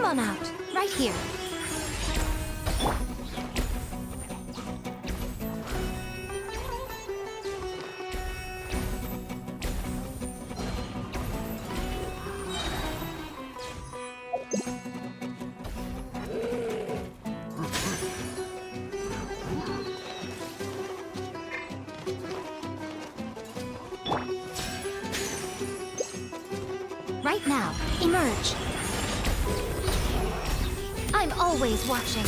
on out. Right here. Right now, emerge. I'm always watching.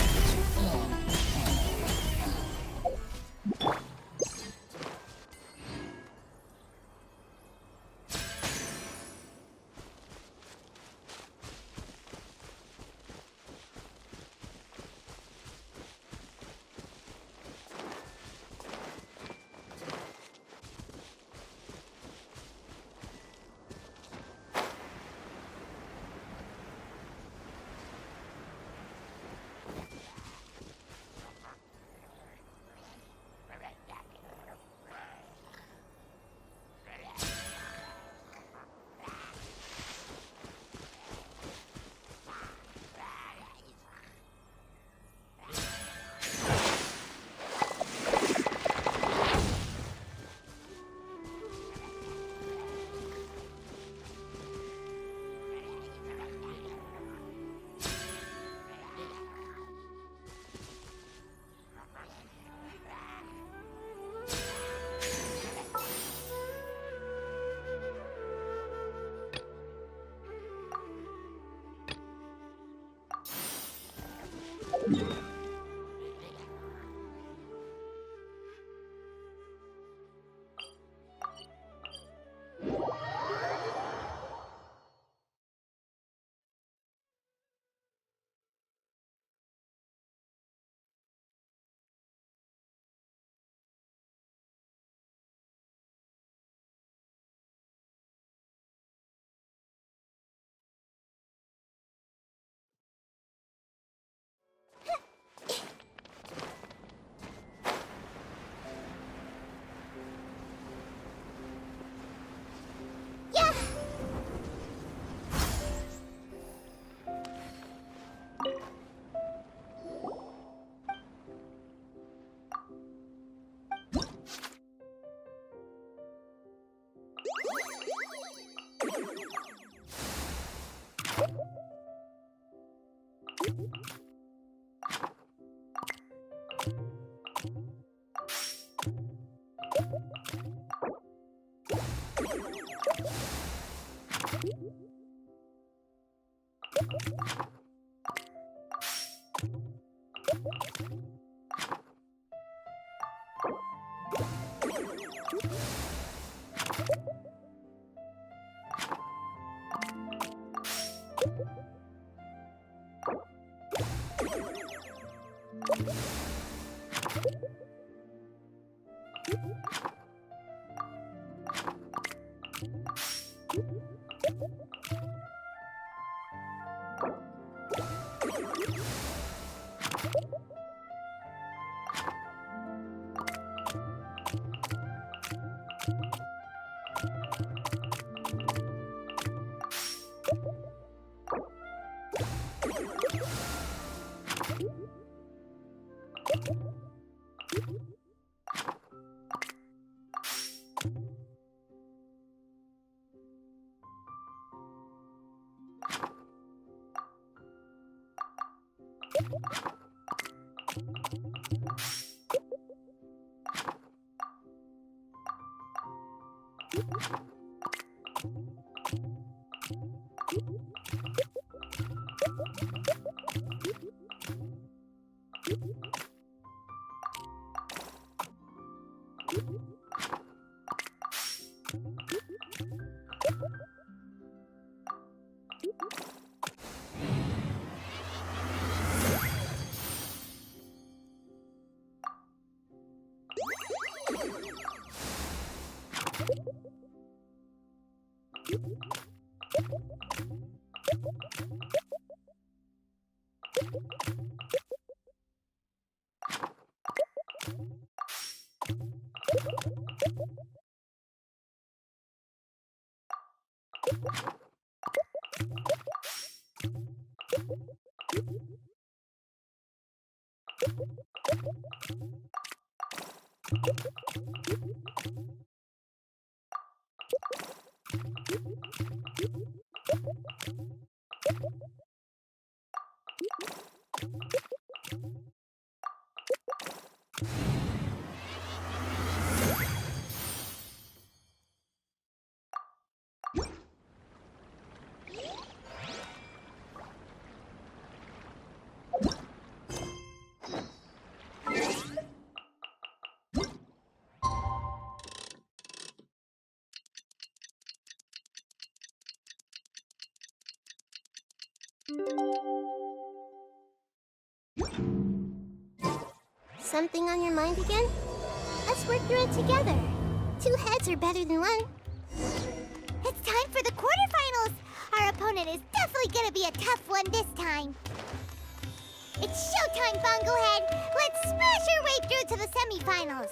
Something on your mind again? Let's work through it together. Two heads are better than one. It's time for the quarterfinals! Our opponent is definitely gonna be a tough one this time. It's showtime, Bunglehead! Let's smash our way through to the semifinals!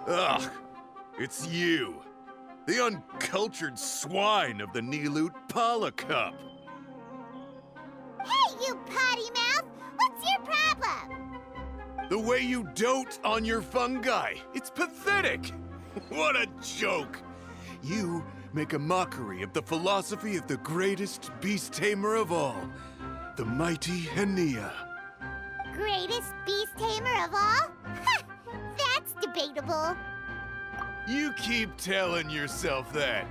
Ugh! It's you! The uncultured swine of the Niloot Pala Cup! Hey, you potty mouth! What's your problem? The way you dote on your fungi! It's pathetic! What a joke! You make a mockery of the philosophy of the greatest beast tamer of all, the mighty Hania. Greatest beast tamer of all? Ha! That's debatable. You keep telling yourself that.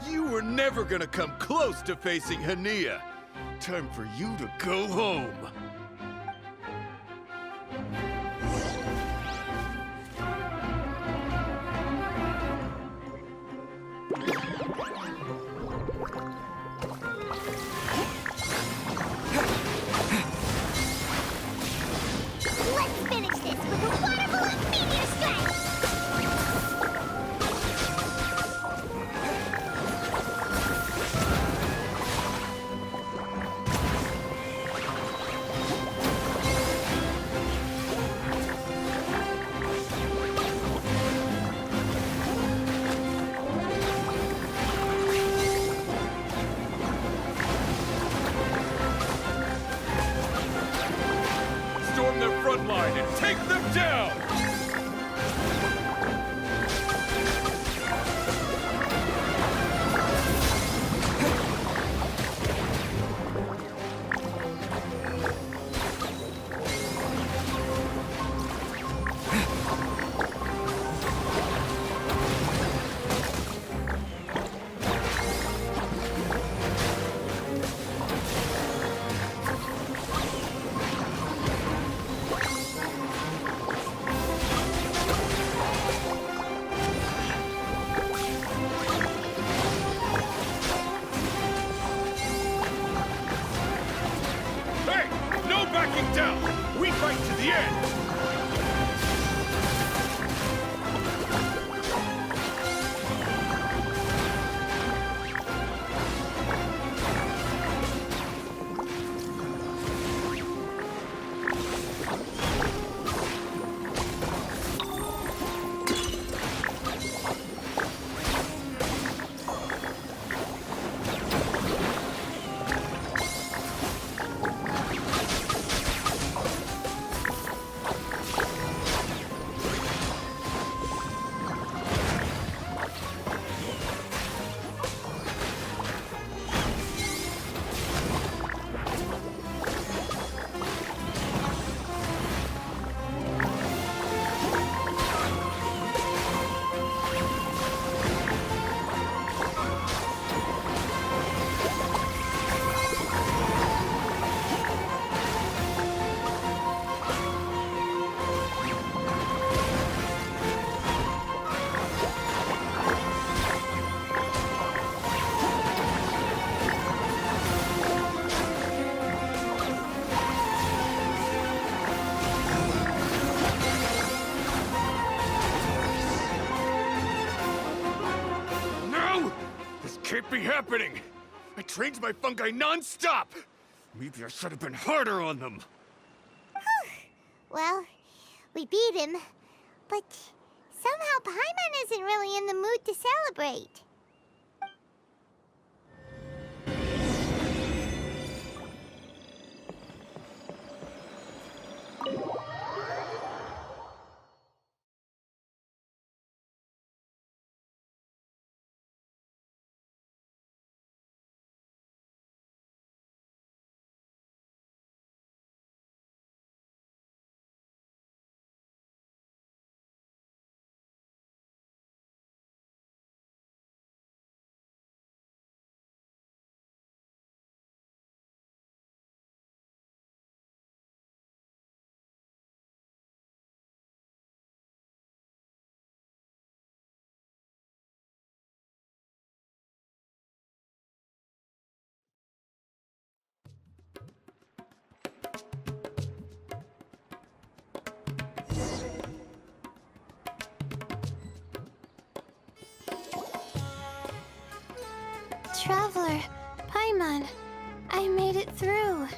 You were never gonna come close to facing Hania. Time for you to go home. Let's finish this with a water balloon meteor strike! Storm their front line and take them down! Hey! No backing down! We fight to the end! be happening? I trained my fungi non-stop! Maybe I should have been harder on them. Well, we beat him, but somehow Paimon isn't really in the mood to celebrate. Traveler, Paimon, I made it through.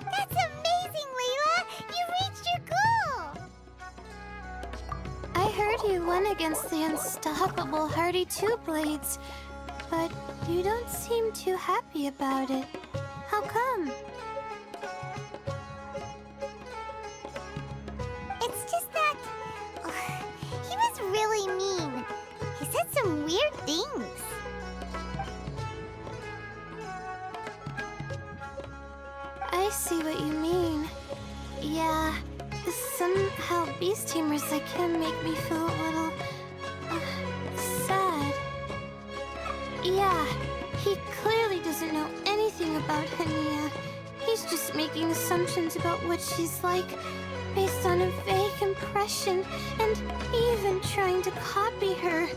That's amazing, Layla! You reached your goal! I heard you won against the unstoppable Hardy Two Blades, but you don't seem too happy about it. How come? It's just that... he was really mean. He said some weird things. I see what you mean. Yeah, somehow beast tamers like him make me feel a little... sad. Yeah, he clearly doesn't know anything about Hania. He's just making assumptions about what she's like, based on a vague impression, and even trying to copy her.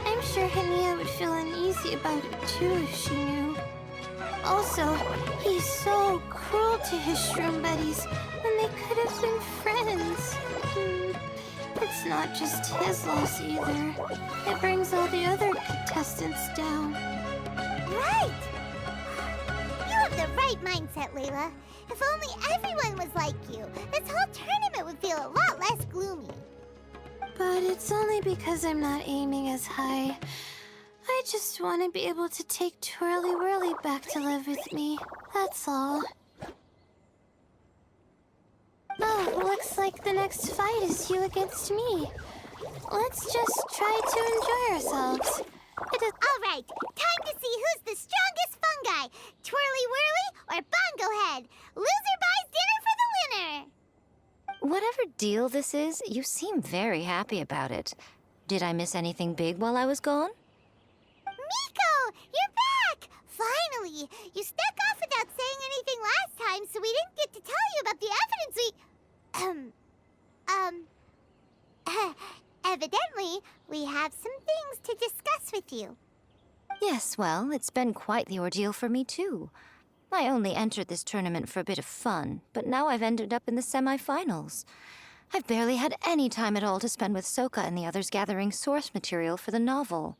I'm sure Hania would feel uneasy about it too if she knew. Also, he's so cruel to his shroom buddies when they could have been friends. It's not just his loss either. It brings all the other contestants down. Right! You have the right mindset, Layla. If only everyone was like you, this whole tournament would feel a lot less gloomy. But it's only because I'm not aiming as high. I just want to be able to take Twirly Whirly back to live with me. That's all. Oh, looks like the next fight is you against me. Let's just try to enjoy ourselves. All right, time to see who's the strongest fungi, Twirly Whirly or Bongo Head. Loser buys dinner for the winner. Whatever deal this is, you seem very happy about it. Did I miss anything big while I was gone? Miko, you're back! Finally! You snuck off without saying anything last time, so we didn't get to tell you about the evidence we... Evidently, we have some things to discuss with you. Yes, well, it's been quite the ordeal for me, too. I only entered this tournament for a bit of fun, but now I've ended up in the semi-finals. I've barely had any time at all to spend with Soka and the others gathering source material for the novel.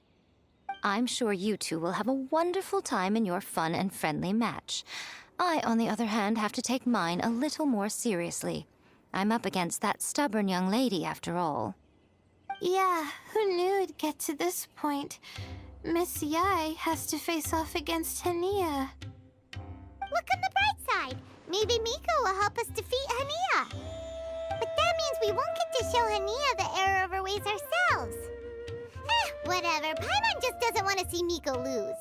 I'm sure you two will have a wonderful time in your fun and friendly match. I, on the other hand, have to take mine a little more seriously. I'm up against that stubborn young lady, after all. Yeah, who knew it'd get to this point? Miss Yai has to face off against Hania. Look on the bright side. Maybe Miko will help us defeat Hania. But that means we won't get to show Hania the error of her ways ourselves. Whatever. Paimon just doesn't want to see Miko lose.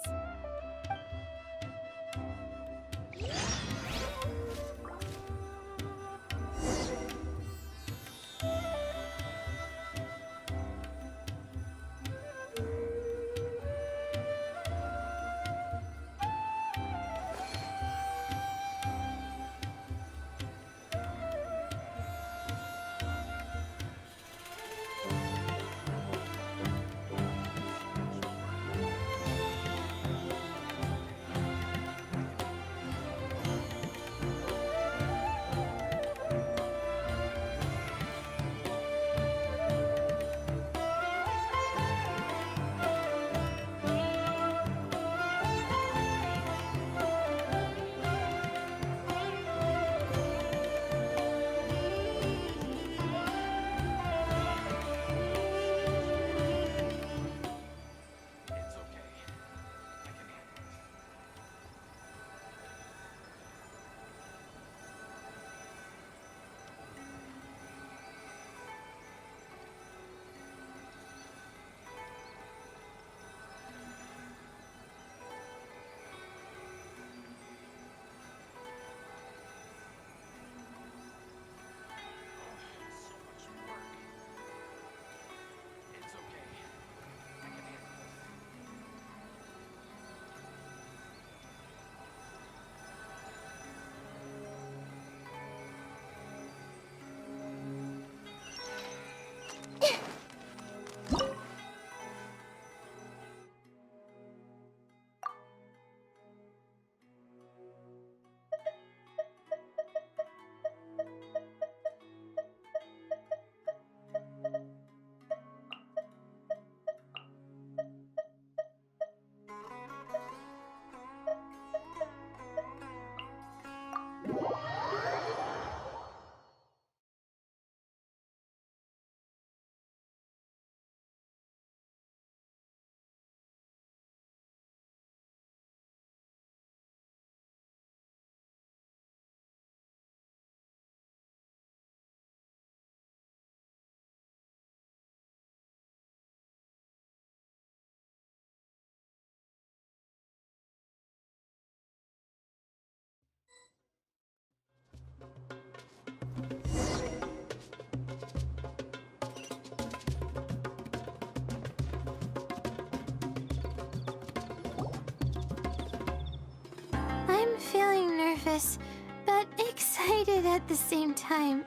feeling nervous, but excited at the same time.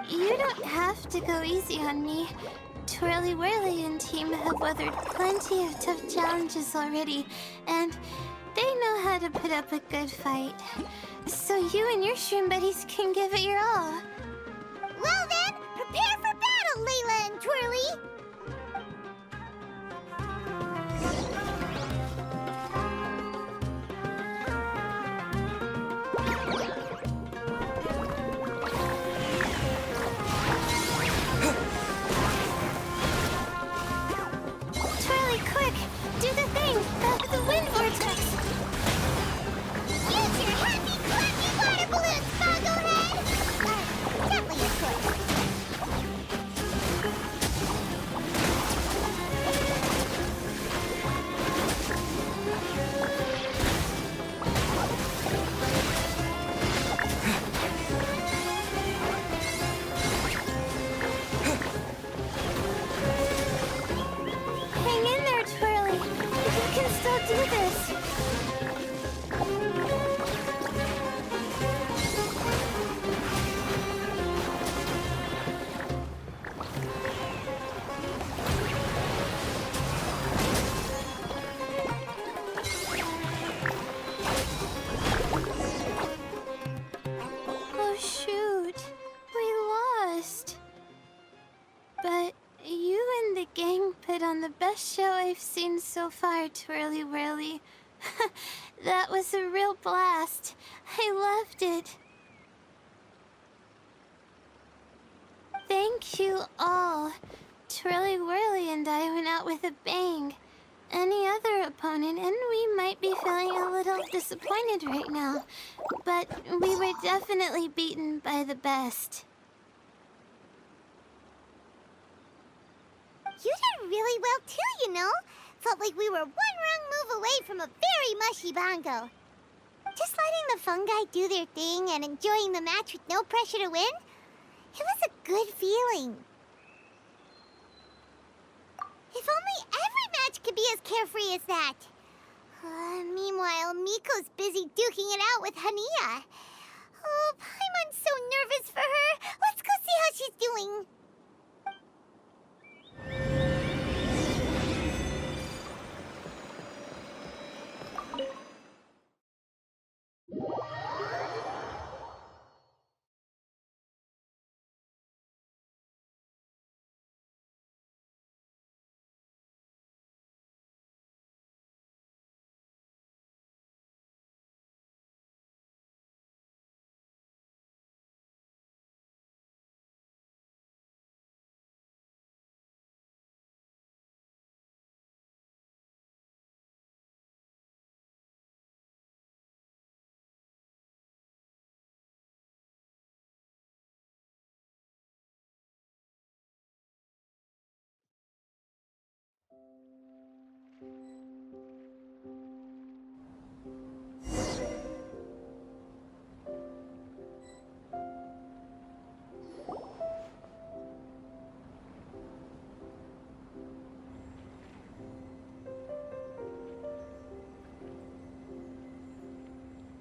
You don't have to go easy on me. Twirly Whirly and team have weathered plenty of tough challenges already, and they know how to put up a good fight. So you and your shroom buddies can give it your all. Well then, prepare for battle, Layla and Twirly! Twirly, quick! Do the thing! The wind vortex! Use your happy, clappy water balloons, Bogglehead! Gently, of course. Hang in there, Twirly! You can still do this! Oh shoot, we lost. But you and the gang put on the best show I've seen so far, Twirly Whirly. That was a real blast. I loved it. Thank you all. Twirly Whirly and I went out with a bang. Any other opponent, and we might be feeling a little disappointed right now, but we were definitely beaten by the best. You did really well too, you know. Felt like we were one wrong move away from a very mushy bongo. Just letting the fungi do their thing and enjoying the match with no pressure to win, it was a good feeling. If only every match could be as carefree as that. Meanwhile, Miko's busy duking it out with Hania. Oh, Paimon's so nervous for her. Let's go see how she's doing.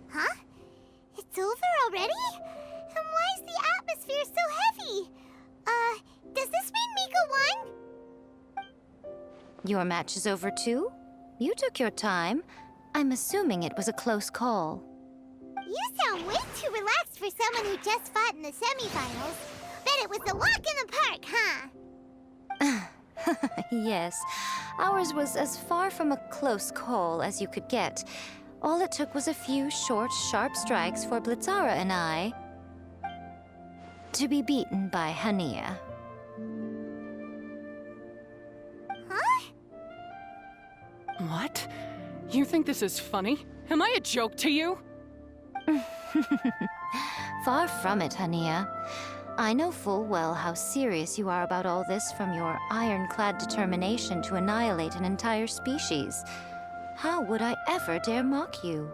Huh? It's over already? And why is the atmosphere so heavy? Does this mean Miko won? Your match is over too? You took your time. I'm assuming it was a close call. You sound way too relaxed for someone who just fought in the semifinals. Bet it was a walk in the park, huh? Yes, ours was as far from a close call as you could get. All it took was a few short, sharp strikes for Blitzara and I to be beaten by Hania. Huh? What? You think this is funny? Am I a joke to you? Far from it, Hania. I know full well how serious you are about all this, from your ironclad determination to annihilate an entire species. How would I ever dare mock you?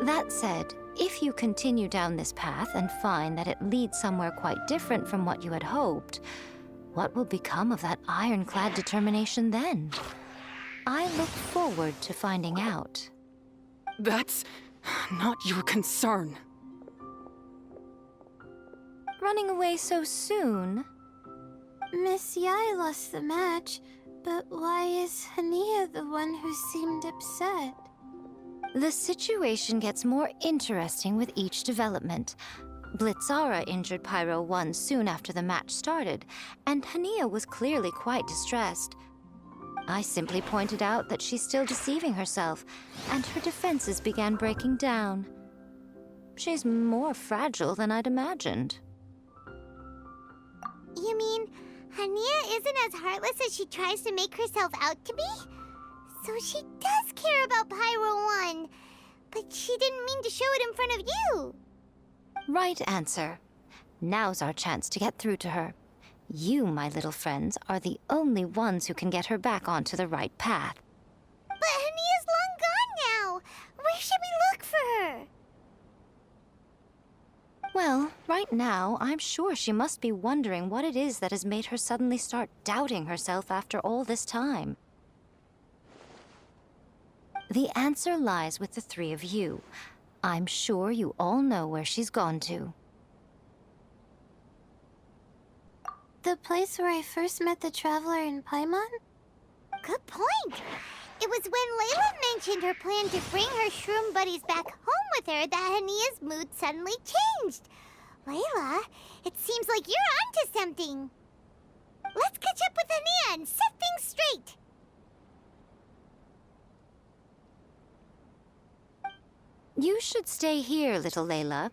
That said, if you continue down this path and find that it leads somewhere quite different from what you had hoped, what will become of that ironclad determination then? I look forward to finding out. That's Not your concern. Running away so soon? Miss Yai lost the match, but why is Hania the one who seemed upset? The situation gets more interesting with each development. Blitzara injured Pyro 1 soon after the match started, and Hania was clearly quite distressed. I simply pointed out that she's still deceiving herself, and her defenses began breaking down. She's more fragile than I'd imagined. You mean Hania isn't as heartless as she tries to make herself out to be? So she does care about Pyro 1, but she didn't mean to show it in front of you. Right answer. Now's our chance to get through to her. You, my little friends, are the only ones who can get her back onto the right path. But Hania's long gone now. Where should we look for her? Well, right now, I'm sure she must be wondering what it is that has made her suddenly start doubting herself after all this time. The answer lies with the three of you. I'm sure you all know where she's gone to. The place where I first met the Traveler in Paimon? Good point. It was when Layla mentioned her plan to bring her shroom buddies back home with her that Hania's mood suddenly changed. Layla, it seems like you're onto something. Let's catch up with Hania and set things straight. You should stay here, little Layla.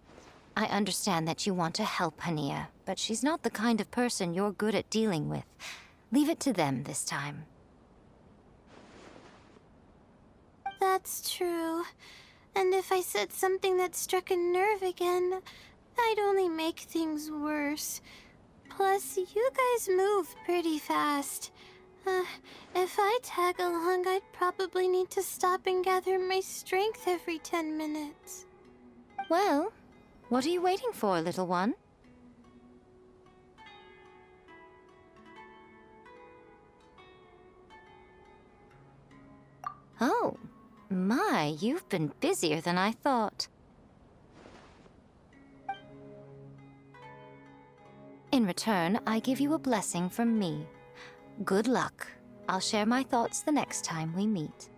I understand that you want to help Hania, but she's not the kind of person you're good at dealing with. Leave it to them this time. That's true. And if I said something that struck a nerve again, I'd only make things worse. Plus, you guys move pretty fast. If I tag along, I'd probably need to stop and gather my strength every 10 minutes. Well, what are you waiting for, little one? Oh, my, you've been busier than I thought. In return, I give you a blessing from me. Good luck. I'll share my thoughts the next time we meet.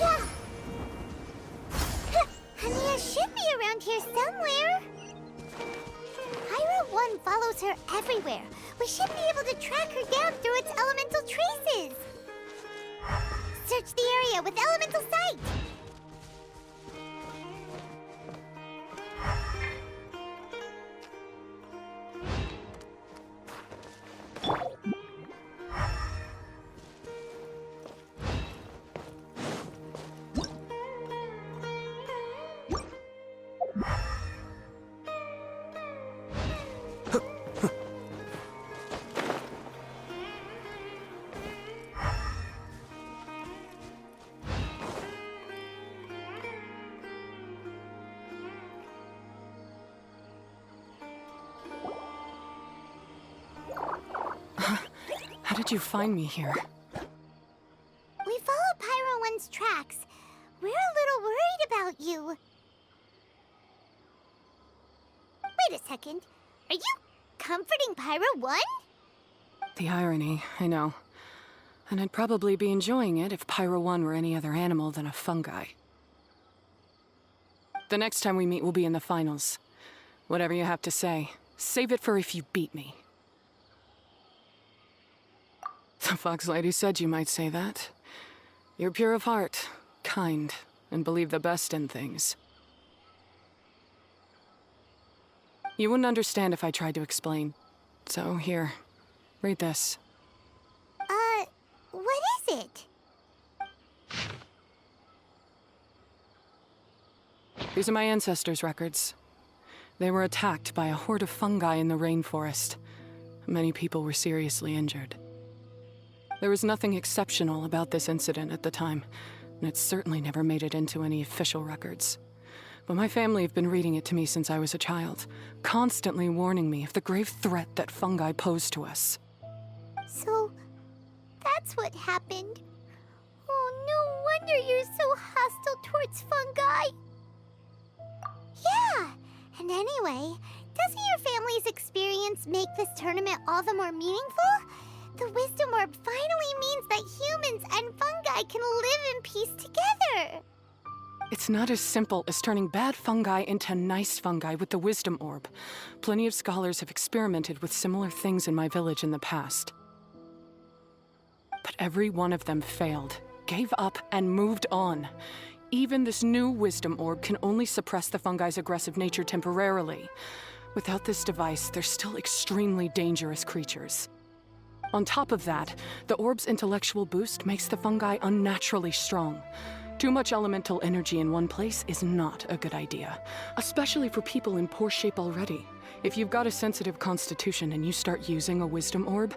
Yeah. Hania should be around here somewhere. Pyro 1 follows her everywhere. We should be able to track her down through its elemental traces. Search the area with elemental sight. How did you find me here? We follow Pyro 1's tracks. We're a little worried about you. Wait a second. Are you comforting Pyro 1? The irony, I know. And I'd probably be enjoying it if Pyro 1 were any other animal than a fungi. The next time we meet will be in the finals. Whatever you have to say, save it for if you beat me. The Fox Lady said you might say that. You're pure of heart, kind, and believe the best in things. You wouldn't understand if I tried to explain. So here, read this. What is it? These are my ancestors' records. They were attacked by a horde of fungi in the rainforest. Many people were seriously injured. There was nothing exceptional about this incident at the time, and it certainly never made it into any official records. But my family have been reading it to me since I was a child, constantly warning me of the grave threat that fungi pose to us. So, that's what happened. Oh, no wonder you're so hostile towards fungi. Yeah, and anyway, doesn't your family's experience make this tournament all the more meaningful? The Wisdom Orb finally means that humans and fungi can live in peace together. It's not as simple as turning bad fungi into nice fungi with the Wisdom Orb. Plenty of scholars have experimented with similar things in my village in the past. But every one of them failed, gave up, and moved on. Even this new Wisdom Orb can only suppress the fungi's aggressive nature temporarily. Without this device, they're still extremely dangerous creatures. On top of that, the orb's intellectual boost makes the fungi unnaturally strong. Too much elemental energy in one place is not a good idea, especially for people in poor shape already. If you've got a sensitive constitution and you start using a Wisdom Orb,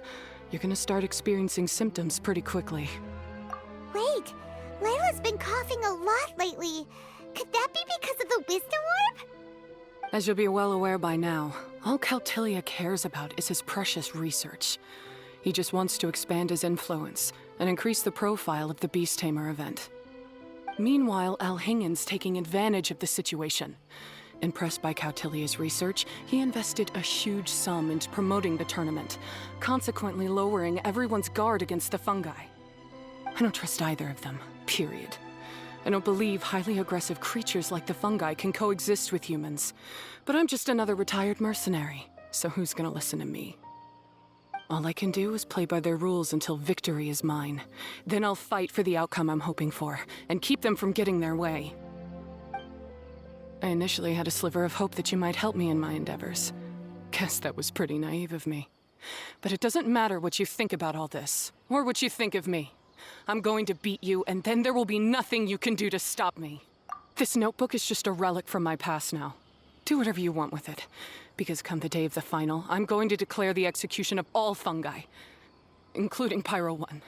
you're gonna start experiencing symptoms pretty quickly. Wait, Layla's been coughing a lot lately. Could that be because of the Wisdom Orb? As you'll be well aware by now, all Caltilia cares about is his precious research. He just wants to expand his influence and increase the profile of the Beast Tamer event. Meanwhile, Alhingen's taking advantage of the situation. Impressed by Cautilia's research, he invested a huge sum into promoting the tournament, consequently lowering everyone's guard against the fungi. I don't trust either of them, period. I don't believe highly aggressive creatures like the fungi can coexist with humans. But I'm just another retired mercenary, so who's gonna listen to me? All I can do is play by their rules until victory is mine. Then I'll fight for the outcome I'm hoping for, and keep them from getting their way. I initially had a sliver of hope that you might help me in my endeavors. Guess that was pretty naive of me. But it doesn't matter what you think about all this, or what you think of me. I'm going to beat you, and then there will be nothing you can do to stop me. This notebook is just a relic from my past now. Do whatever you want with it. Because come the day of the final, I'm going to declare the execution of all fungi, including Pyro 1.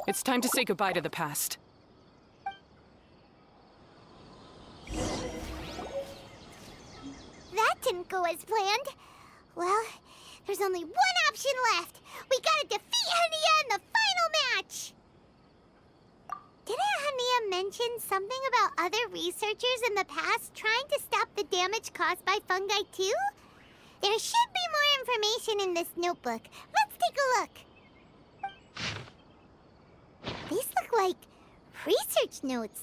It's time to say goodbye to the past. That didn't go as planned. Well, there's only one option left. We gotta defeat Hania in the final match! Didn't Hania mention something about other researchers in the past trying to stop the damage caused by fungi too? There should be more information in this notebook. Let's take a look. These look like research notes.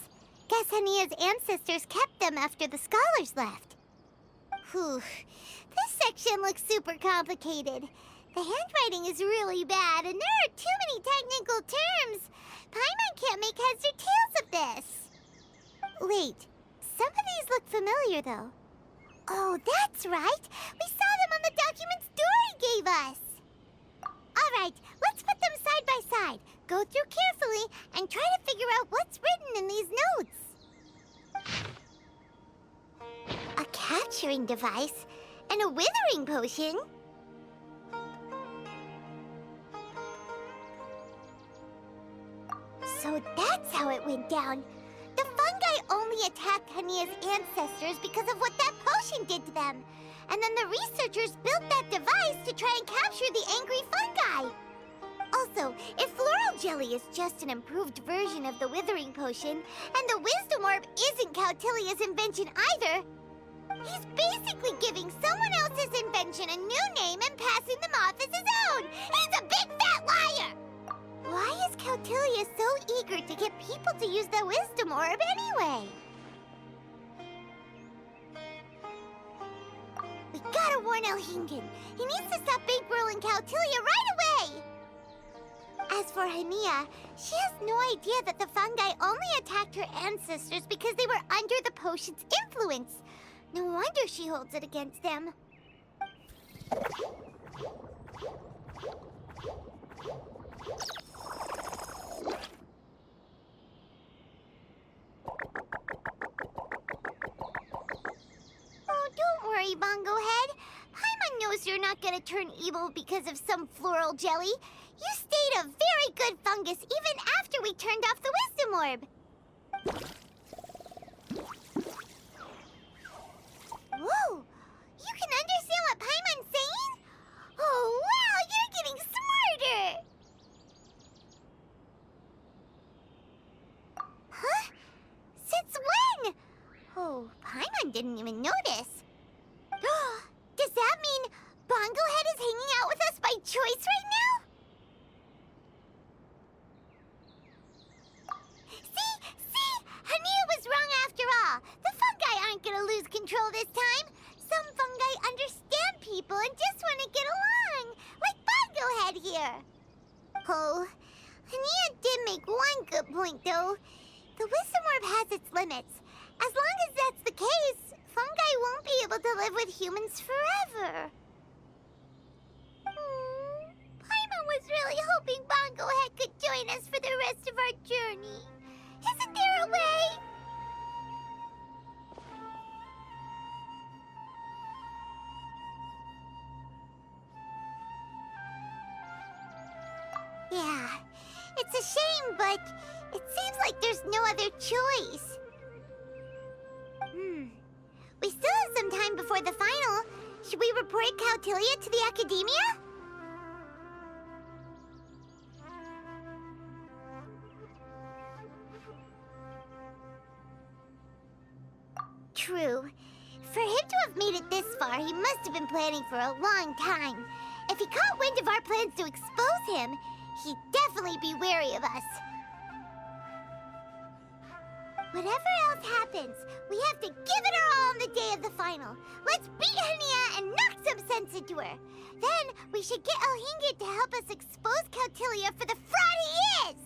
Guess Hania's ancestors kept them after the scholars left. Whew. This section looks super complicated. The handwriting is really bad, and there are too many technical terms. Paimon can't make heads or tails of this. Wait, some of these look familiar, though. Oh, that's right. We saw them on the documents Dory gave us. All right, let's put them side by side. Go through carefully and try to figure out what's written in these notes. A capturing device and a withering potion. So that's how it went down. The fungi only attacked Hania's ancestors because of what that potion did to them. And then the researchers built that device to try and capture the angry fungi. Also, if floral jelly is just an improved version of the withering potion, and the wisdom orb isn't Cautilia's invention either, he's basically giving someone else's invention a new name and passing them off as his own. He's a big fat liar! Why is Cautilia so eager to get people to use the wisdom orb anyway? We gotta warn Alhingen. He needs to stop bankrolling Cautilia right away! As for Hania, she has no idea that the fungi only attacked her ancestors because they were under the potion's influence. No wonder she holds it against them. Oh, don't worry, Bongo Head. Paimon knows you're not gonna turn evil because of some floral jelly. You stayed a very good fungus even after we turned off the wisdom orb. Whoa! You can understand what Paimon's saying? Oh, wow! You're getting smarter! Huh? Since when? Oh, Paimon didn't even notice. Does that mean Bongo Head is hanging out with us by choice right now? See? Hania was wrong after all. The fungi aren't gonna lose control this time. Some fungi understand people and just want to get along, like Bongo Head here. Oh, Hania did make one good point, though. The wisdom orb has its limits. As long as that's the case, fungi won't be able to live with humans forever. Paimon was really hoping Bongo Head could join us for the rest of our journey. Isn't there a way? Yeah, it's a shame, but it seems like there's no other choice. We still have some time before the final. Should we report Cautilia to the Academia? True. For him to have made it this far, he must have been planning for a long time. If he caught wind of our plans to expose him, he'd definitely be wary of us. Whatever else happens, we have to give it our all on the day of the final. Let's beat Hania and knock some sense into her. Then we should get Elhingit to help us expose Cautilia for the fraud he is!